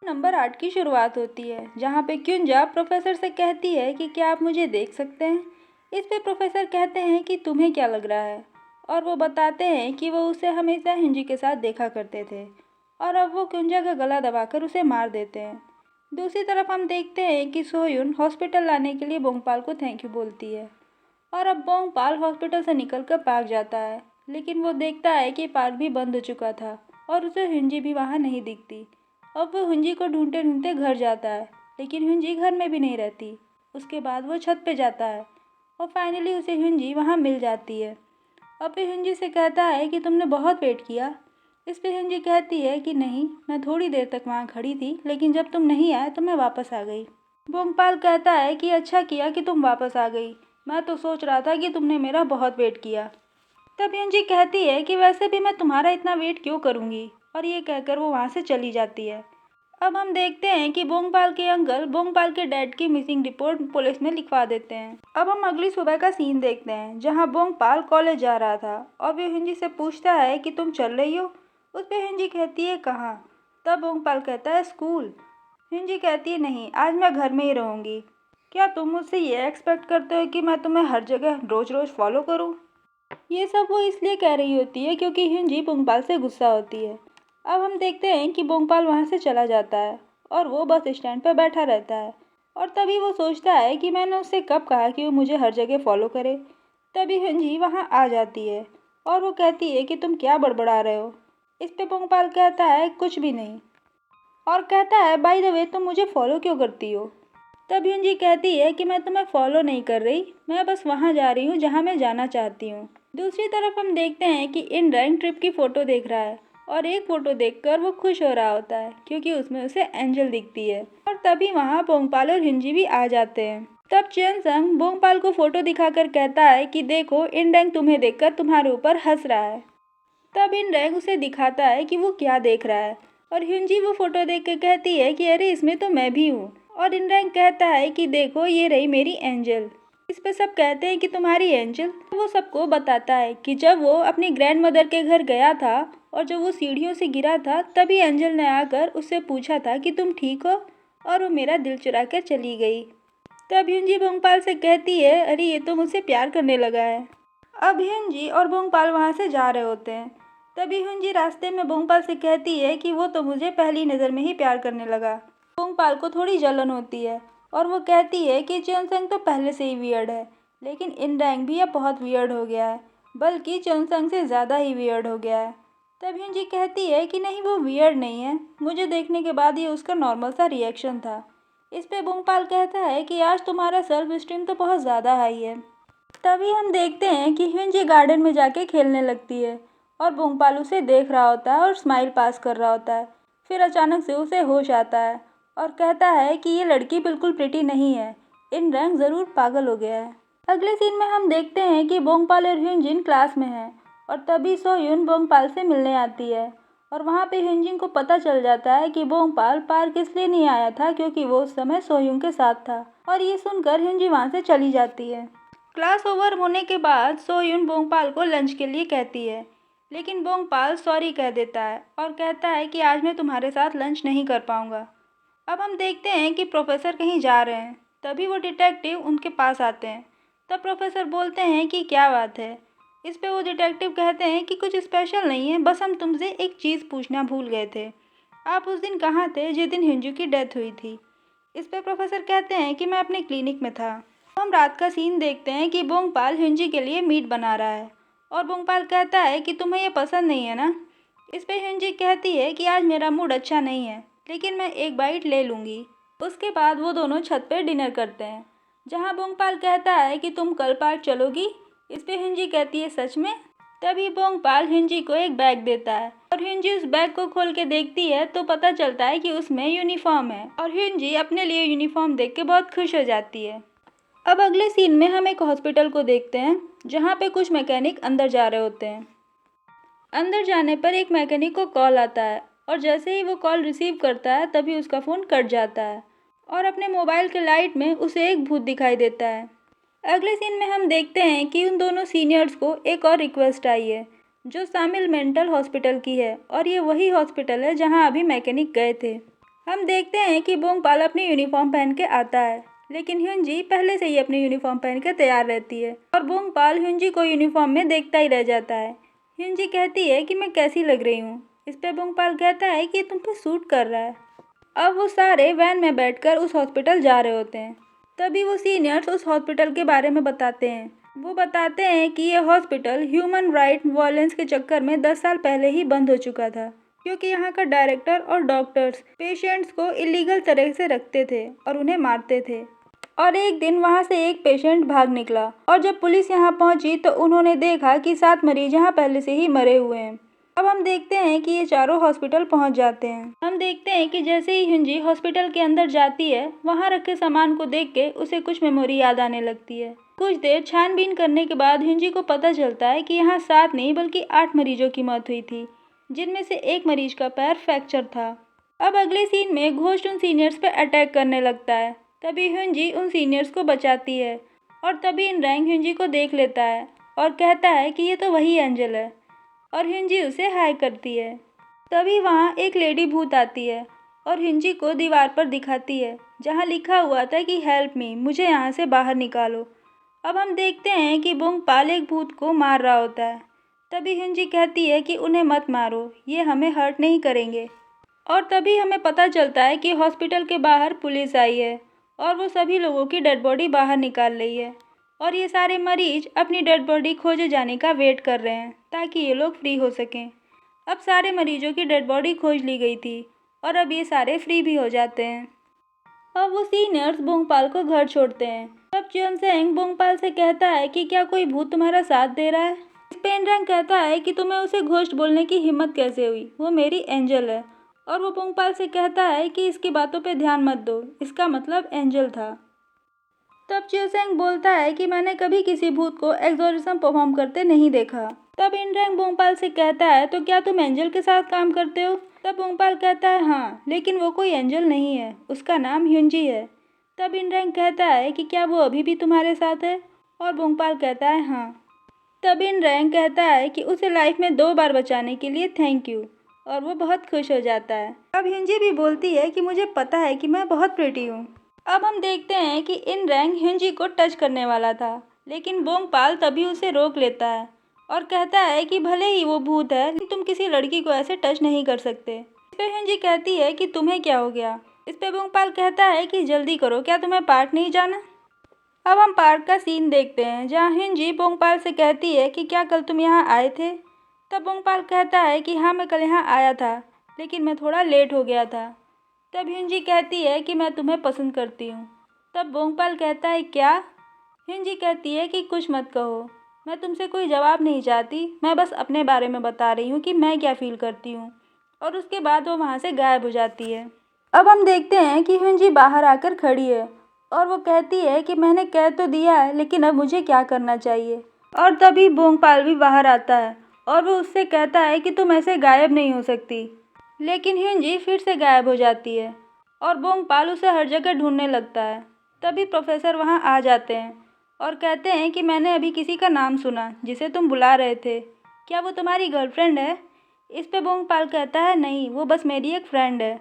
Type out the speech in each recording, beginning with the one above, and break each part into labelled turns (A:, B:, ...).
A: Number 8 की शुरुआत होती है जहाँ पे क्युंजा प्रोफेसर से कहती है कि क्या आप मुझे देख सकते हैं। इस पे प्रोफेसर कहते हैं कि तुम्हें क्या लग रहा है, और वो बताते हैं कि वो उसे हमेशा हिंजी के साथ देखा करते थे और अब वो क्युंजा का गला दबाकर उसे मार देते हैं। दूसरी तरफ हम देखते हैं कि सोयुन हॉस्पिटल लाने के लिए बोंगपाल को थैंक यू बोलती है और अब बोंगपाल हॉस्पिटल से निकलकर पार्क जाता है, लेकिन वो देखता है कि पार्क भी बंद हो चुका था और उसे हिंजी भी वहाँ नहीं दिखती। अब वो हुंजी को ढूंढते ढूंढते घर जाता है, लेकिन हुंजी घर में भी नहीं रहती। उसके बाद वो छत पे जाता है और फाइनली उसे हुंजी वहाँ मिल जाती है। अब वो हुंजी से कहता है कि तुमने बहुत वेट किया। इस पे हुंजी कहती है कि नहीं, मैं थोड़ी देर तक वहाँ खड़ी थी, लेकिन जब तुम नहीं आए तो मैं वापस आ गई। बोंगपाल कहता है कि अच्छा किया कि तुम वापस आ गई, मैं तो सोच रहा था कि तुमने मेरा बहुत वेट किया। तब युंजी कहती है कि वैसे भी मैं तुम्हारा इतना वेट क्यों करूँगी, और ये कहकर वो वहाँ से चली जाती है। अब हम देखते हैं कि बोंगपाल के अंकल बोंगपाल के डैड की मिसिंग रिपोर्ट पुलिस में लिखवा देते हैं। अब हम अगली सुबह का सीन देखते हैं जहाँ बोंगपाल कॉलेज जा रहा था और वो हिंजी से पूछता है कि तुम चल रही हो। उस पर हिंजी कहती है कहाँ। तब बोंगपाल कहता है स्कूल। हिंजी कहती है नहीं, आज मैं घर में ही रहूँगी। क्या तुम मुझसे ये एक्सपेक्ट करते हो कि मैं तुम्हें हर जगह रोज़ रोज़ फॉलो करूँ। ये सब वो इसलिए कह रही होती है क्योंकि हिंजी बोंगपाल से गुस्सा होती है। अब हम देखते हैं कि बोंगपाल वहाँ से चला जाता है और वो बस स्टैंड पर बैठा रहता है और तभी वो सोचता है कि मैंने उससे कब कहा कि वो मुझे हर जगह फॉलो करे। तभी हिंजी वहाँ आ जाती है और वो कहती है कि तुम क्या बड़बड़ा रहे हो। इस पे बोंगपाल कहता है कुछ भी नहीं, और कहता है बाय द वे तुम मुझे फॉलो क्यों करती हो। तब हिंजी कहती है कि मैं तुम्हें फॉलो नहीं कर रही, मैं बस वहाँ जा रही हूँ जहाँ मैं जाना चाहती हूँ। दूसरी तरफ हम देखते हैं कि इन रैंक ट्रिप की फ़ोटो देख रहा है और एक फ़ोटो देखकर वो खुश हो रहा होता है क्योंकि उसमें उसे एंजल दिखती है। और तभी वहाँ बोंगपाल और हिंजी भी आ जाते हैं। तब चेन संग बोंगपाल को फ़ोटो दिखाकर कहता है कि देखो, इन रैंक तुम्हें देखकर तुम्हारे ऊपर हंस रहा है। तब इन रैंक उसे दिखाता है कि वो क्या देख रहा है और हिंजी वो फ़ोटो देख कर कहती है कि अरे इसमें तो मैं भी हूँ। और इन रैंक कहता है कि देखो, ये रही मेरी एंजल। इस पे सब कहते हैं कि तुम्हारी एंजल। वो सबको बताता है कि जब वो अपनी ग्रैंड मदर के घर गया था और जब वो सीढ़ियों से गिरा था तभी एंजल ने आकर उससे पूछा था कि तुम ठीक हो, और वो मेरा दिल चुरा कर चली गई। तब हिंजी बोंगपाल से कहती है अरे ये तो मुझसे प्यार करने लगा है। अब हिंजी और बोंगपाल वहाँ से जा रहे होते हैं। तभी हिंजी रास्ते में बोंगपाल से कहती है कि वो तो मुझे पहली नज़र में ही प्यार करने लगा। बोंगपाल को थोड़ी जलन होती है और वो कहती है कि चुनसंग तो पहले से ही वियर्ड है, लेकिन इन रैंक भी अब बहुत वियर्ड हो गया है, बल्कि चुनसंग से ज़्यादा ही वियर्ड हो गया है। तब हिंजी कहती है कि नहीं, वो वियर्ड नहीं है, मुझे देखने के बाद ये उसका नॉर्मल सा रिएक्शन था। इस पे बोंगपाल कहता है कि आज तुम्हारा सेल्फ स्टीम तो बहुत ज़्यादा हाई है। तभी हम देखते हैं कि हिंजी गार्डन में जाके खेलने लगती है और बोंगपाल उसे देख रहा होता है और स्माइल पास कर रहा होता है। फिर अचानक से उसे होश आता है और कहता है कि ये लड़की बिल्कुल प्रिटी नहीं है, इन रैंक ज़रूर पागल हो गया है। अगले सीन में हम देखते हैं कि बोंगपाल और ह्यूनजिन क्लास में हैं और तभी सोयुन बोंगपाल से मिलने आती है और वहाँ पे ह्यूनजिन को पता चल जाता है कि बोंगपाल पार्क इसलिए नहीं आया था क्योंकि वो उस समय सोयुन के साथ था, और ये सुनकर ह्यूनजिन वहाँ से चली जाती है। क्लास ओवर होने के बाद सोयुन बोंगपाल को लंच के लिए कहती है, लेकिन बोंगपाल सॉरी कह देता है और कहता है कि आज मैं तुम्हारे साथ लंच नहीं कर पाऊंगा। अब हम देखते हैं कि प्रोफेसर कहीं जा रहे हैं, तभी वो डिटेक्टिव उनके पास आते हैं। तब प्रोफेसर बोलते हैं कि क्या बात है। इस पे वो डिटेक्टिव कहते हैं कि कुछ स्पेशल नहीं है, बस हम तुमसे एक चीज़ पूछना भूल गए थे। आप उस दिन कहाँ थे जिस दिन हिंजू की डेथ हुई थी। इस पे प्रोफेसर कहते हैं कि मैं अपने क्लिनिक में था। हम रात का सीन देखते हैं कि बोंगपाल हिंजी के लिए मीट बना रहा है और बोंगपाल कहता है कि तुम्हें ये पसंद नहीं है ना। इस पे हिंजी कहती है कि आज मेरा मूड अच्छा नहीं है, लेकिन मैं एक बाइट ले लूँगी। उसके बाद वो दोनों छत पर डिनर करते हैं जहाँ बोंगपाल कहता है कि तुम कल पार्क चलोगी। इस पे हिंजी कहती है सच में। तभी बोंगपाल हिंजी को एक बैग देता है और हिंजी उस बैग को खोल के देखती है तो पता चलता है कि उसमें यूनिफॉर्म है और हिंजी अपने लिए यूनिफॉर्म देख के बहुत खुश हो जाती है। अब अगले सीन में हम एक हॉस्पिटल को देखते हैं जहाँ पे कुछ मैकेनिक अंदर जा रहे होते हैं। अंदर जाने पर एक मैकेनिक को कॉल आता है और जैसे ही वो कॉल रिसीव करता है तभी उसका फ़ोन कट जाता है और अपने मोबाइल के लाइट में उसे एक भूत दिखाई देता है। अगले सीन में हम देखते हैं कि उन दोनों सीनियर्स को एक और रिक्वेस्ट आई है जो शामिल मेंटल हॉस्पिटल की है और ये वही हॉस्पिटल है जहाँ अभी मैकेनिक गए थे। हम देखते हैं कि बोंगपाल अपनी यूनिफॉर्म पहन के आता है, लेकिन ह्यूनजी पहले से ही अपनी यूनिफॉर्म पहन के तैयार रहती है और बोंगपाल ह्यूनजी को यूनिफॉर्म में देखता ही रह जाता है। ह्यूनजी कहती है कि मैं कैसी लग रही हूँ। इस पे बोंगपाल कहता है कि तुम पे सूट कर रहा है। अब वो सारे वैन में बैठकर उस हॉस्पिटल जा रहे होते हैं। तभी वो सीनियर्स उस हॉस्पिटल के बारे में बताते हैं। वो बताते हैं कि ये हॉस्पिटल ह्यूमन राइट वायलेंस के चक्कर में 10 साल पहले ही बंद हो चुका था, क्योंकि यहाँ का डायरेक्टर और डॉक्टर्स पेशेंट्स को इलीगल तरह से रखते थे और उन्हें मारते थे। और एक दिन वहाँ से एक पेशेंट भाग निकला और जब पुलिस यहाँ पहुँची तो उन्होंने देखा कि 7 मरीज यहाँ पहले से ही मरे हुए हैं। अब हम देखते हैं कि ये चारों हॉस्पिटल पहुंच जाते हैं। हम देखते हैं कि जैसे ही ह्यूनजी हॉस्पिटल के अंदर जाती है, वहां रखे सामान को देख के उसे कुछ मेमोरी याद आने लगती है। कुछ देर छानबीन करने के बाद ह्यूनजी को पता चलता है कि यहाँ 7 नहीं बल्कि 8 मरीजों की मौत हुई थी, जिनमें से एक मरीज का पैर फ्रैक्चर था। अब अगले सीन में घोस्ट उन सीनियर्स पे अटैक करने लगता है। तभी ह्यूनजी उन सीनियर्स को बचाती है और तभी इन रैंग ह्यूनजी को देख लेता है और कहता है कि ये तो वही एंजल है और ह्यूनजी उसे हाय करती है। तभी वहाँ एक लेडी भूत आती है और ह्यूनजी को दीवार पर दिखाती है जहाँ लिखा हुआ था कि हेल्प मी, मुझे यहाँ से बाहर निकालो। अब हम देखते हैं कि बोंगपाल एक भूत को मार रहा होता है। तभी ह्यूनजी कहती है कि उन्हें मत मारो, ये हमें हर्ट नहीं करेंगे। और तभी हमें पता चलता है कि हॉस्पिटल के बाहर पुलिस आई है और वो सभी लोगों की डेड बॉडी बाहर निकाल रही है और ये सारे मरीज अपनी डेड बॉडी खोजे जाने का वेट कर रहे हैं ताकि ये लोग फ्री हो सकें। अब सारे मरीजों की डेड बॉडी खोज ली गई थी और अब ये सारे फ्री भी हो जाते हैं। अब वो सीनियर्स बोंगपाल को घर छोड़ते हैं। तब च्योनसेंग बोंगपाल से कहता है कि क्या कोई भूत तुम्हारा साथ दे रहा है। पेनरंग कहता है कि तुम्हें उसे घोस्ट बोलने की हिम्मत कैसे हुई, वो मेरी एंजल है। और वो बोंगपाल से कहता है कि इसकी बातों पे ध्यान मत दो, इसका मतलब एंजल था। तब च्योसेंग बोलता है कि मैंने कभी किसी भूत को एक्सोर्सिज्म परफॉर्म करते नहीं देखा। तब इनरैंग बोंगपाल से कहता है तो क्या तुम एंजल के साथ काम करते हो। तब बोंगपाल कहता है हाँ, लेकिन वो कोई एंजल नहीं है, उसका नाम ह्यूनजी है। तब इनरैंग कहता है कि क्या वो अभी भी तुम्हारे साथ है, और बोंगपाल कहता है हाँ। तब इनरैंग कहता है कि उसे लाइफ में 2 बार बचाने के लिए थैंक यू, और वो बहुत खुश हो जाता है। अब ह्यूनजी भी बोलती है कि मुझे पता है कि मैं बहुत प्रिटी हूँ। अब हम देखते हैं कि इनरैंग ह्यूनजी को टच करने वाला था, लेकिन बोंगपाल तभी उसे रोक लेता है और कहता है कि भले ही वो भूत है, लेकिन तुम किसी लड़की को ऐसे टच नहीं कर सकते। इस पे ह्यूनजी कहती है कि तुम्हें क्या हो गया। इस पे बोंगपाल कहता है कि जल्दी करो, क्या तुम्हें पार्क नहीं जाना। अब हम पार्क का सीन देखते हैं जहाँ ह्यूनजी बोंगपाल से कहती है कि क्या कल तुम यहाँ आए थे। तब बोंगपाल कहता है कि हाँ, मैं कल यहाँ आया था, लेकिन मैं थोड़ा लेट हो गया था। तब ह्यूनजी कहती है कि मैं तुम्हें पसंद करती हूँ। तब बोंगपाल कहता है क्या। ह्यूनजी कहती है कि कुछ मत कहो, मैं तुमसे कोई जवाब नहीं चाहती, मैं बस अपने बारे में बता रही हूँ कि मैं क्या फील करती हूँ। और उसके बाद वो वहाँ से गायब हो जाती है। अब हम देखते हैं कि ह्यूनजी बाहर आकर खड़ी है और वो कहती है कि मैंने कह तो दिया है, लेकिन अब मुझे क्या करना चाहिए। और तभी बोंगपाल भी बाहर आता है और वो उससे कहता है कि तुम ऐसे गायब नहीं हो सकती। लेकिन ह्यूनजी फिर से गायब हो जाती है और बोंगपाल उसे हर जगह ढूंढने लगता है। तभी प्रोफेसर वहां आ जाते हैं और कहते हैं कि मैंने अभी किसी का नाम सुना जिसे तुम बुला रहे थे, क्या वो तुम्हारी गर्लफ्रेंड है। इस पे बोंगपाल कहता है नहीं, वो बस मेरी एक फ्रेंड है।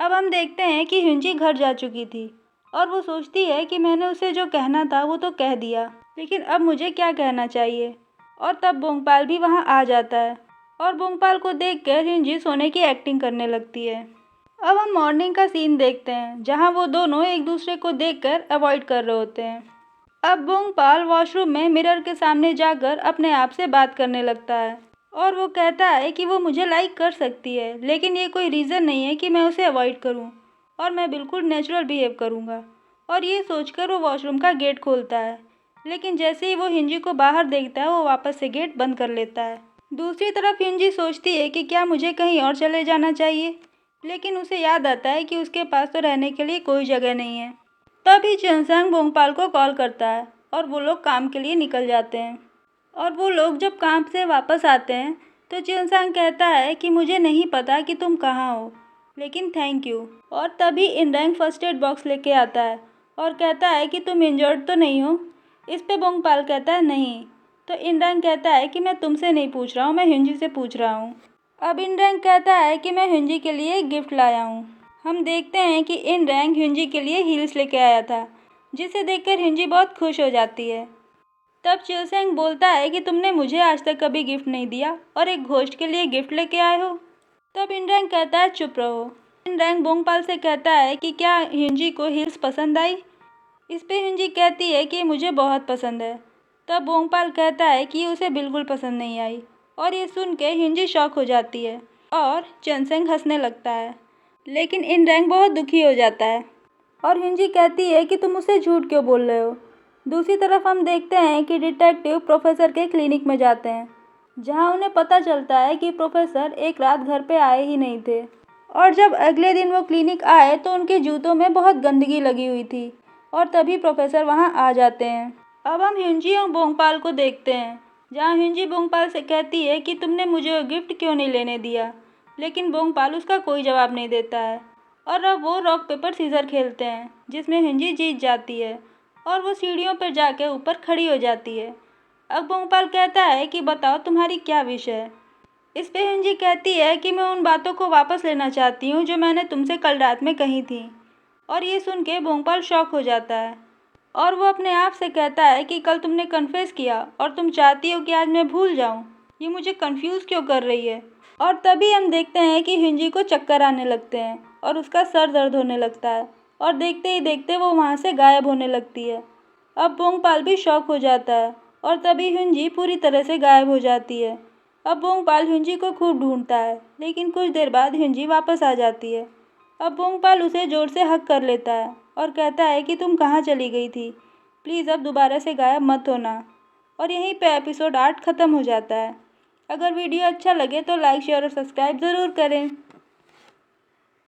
A: अब हम देखते हैं कि ह्यूनजी घर जा चुकी थी और वो सोचती है कि मैंने उसे जो कहना था वो तो कह दिया, लेकिन अब मुझे क्या कहना चाहिए। और तब बोंगपाल भी वहां आ जाता है और बोंगपाल को देखकर ह्यूनजी सोने की एक्टिंग करने लगती है। अब हम मॉर्निंग का सीन देखते हैं जहां वो दोनों एक दूसरे को देखकर अवॉइड कर रहे होते हैं। अब बोंगपाल वॉशरूम में मिरर के सामने जाकर अपने आप से बात करने लगता है और वो कहता है कि वो मुझे लाइक कर सकती है, लेकिन ये कोई रीज़न नहीं है कि मैं उसे अवॉइड करूं और मैं बिल्कुल नेचुरल बिहेव करूंगा। और ये सोचकर वो वॉशरूम का गेट खोलता है, लेकिन जैसे ही वो ह्यूनजी को बाहर देखता है वो वापस से गेट बंद कर लेता है। दूसरी तरफ ह्यूनजी सोचती है कि क्या मुझे कहीं और चले जाना चाहिए, लेकिन उसे याद आता है कि उसके पास तो रहने के लिए कोई जगह नहीं है। तभी च्योनसेंग बोंगपाल को कॉल करता है और वो लोग काम के लिए निकल जाते हैं। और वो लोग जब काम से वापस आते हैं तो च्योनसेंग कहता है कि मुझे नहीं पता कि तुम कहाँ हो, लेकिन थैंक यू। और तभी इनरैंग फर्स्ट एड बॉक्स लेके आता है और कहता है कि तुम इंजर्ड तो नहीं हो। इस पे बोंगपाल कहता है नहीं। तो इनरैंग कहता है कि मैं तुमसे नहीं पूछ रहा हूँ, मैं ह्यूनजी से पूछ रहा हूँ। अब इनरैंग कहता है कि मैं ह्यूनजी के लिए एक गिफ्ट लाया हूँ। हम देखते हैं कि इन रैंग ह्यूंजी के लिए हील्स लेके आया था, जिसे देखकर ह्यूंजी बहुत खुश हो जाती है। तब च्योसेंग बोलता है कि तुमने मुझे आज तक कभी गिफ्ट नहीं दिया और एक घोस्ट के लिए गिफ्ट लेके आए हो। तब इनरैंग कहता है चुप रहो। इनरैंग बोंगपाल से कहता है कि क्या ह्यूंजी को हील्स पसंद आई। इस पे ह्यूंजी कहती है कि मुझे बहुत पसंद है। तब बोंगपाल कहता है कि उसे बिल्कुल पसंद नहीं आई, और ये सुन के ह्यूंजी शॉक हो जाती है और च्योसेंग हंसने लगता है। लेकिन इनरैंग बहुत दुखी हो जाता है और ह्यूंजी कहती है कि तुम उसे झूठ क्यों बोल रहे हो। दूसरी तरफ हम देखते हैं कि डिटेक्टिव प्रोफेसर के क्लिनिक में जाते हैं, जहां उन्हें पता चलता है कि प्रोफेसर एक रात घर पे आए ही नहीं थे, और जब अगले दिन वो क्लिनिक आए तो उनके जूतों में बहुत गंदगी लगी हुई थी, और तभी प्रोफेसर वहां आ जाते हैं। अब हम ह्यूंजी और बोंगपाल को देखते हैं, जहां ह्यूंजी बोंगपाल से कहती है कि तुमने मुझे वो गिफ्ट क्यों नहीं लेने दिया, लेकिन बोंगपाल उसका कोई जवाब नहीं देता है। और अब वो रॉक पेपर सीजर खेलते हैं, जिसमें ह्यूंजी जीत जाती है और वो सीढ़ियों पर जाकर ऊपर खड़ी हो जाती है। अब बोंगपाल कहता है कि बताओ तुम्हारी क्या विश है। इस पे ह्यूंजी कहती है कि मैं उन बातों को वापस लेना चाहती हूँ जो मैंने तुमसे कल रात में कही थी। और ये सुन के बोंगपाल शॉक हो जाता है और वो अपने आप से कहता है कि कल तुमने कन्फेस किया और तुम चाहती हो कि आज मैं भूल जाऊँ। ये मुझे कंफ्यूज क्यों कर रही है। और तभी हम देखते हैं कि ह्यूंजी को चक्कर आने लगते हैं और उसका सर दर्द होने लगता है, और देखते ही देखते वो वहाँ से गायब होने लगती है। अब बोंगपाल भी शॉक हो जाता है और तभी ह्यूंजी पूरी तरह से गायब हो जाती है। अब बोंगपाल ह्यूंजी को खूब ढूंढता है, लेकिन कुछ देर बाद ह्यूंजी वापस आ जाती है। अब बोंगपाल उसे जोर से हग कर लेता है और कहता है कि तुम कहाँ चली गई थी, प्लीज़ अब दोबारा से गायब मत होना। और यहीं पे एपिसोड 8 ख़त्म हो जाता है। अगर वीडियो अच्छा लगे तो लाइक शेयर और सब्सक्राइब ज़रूर करें।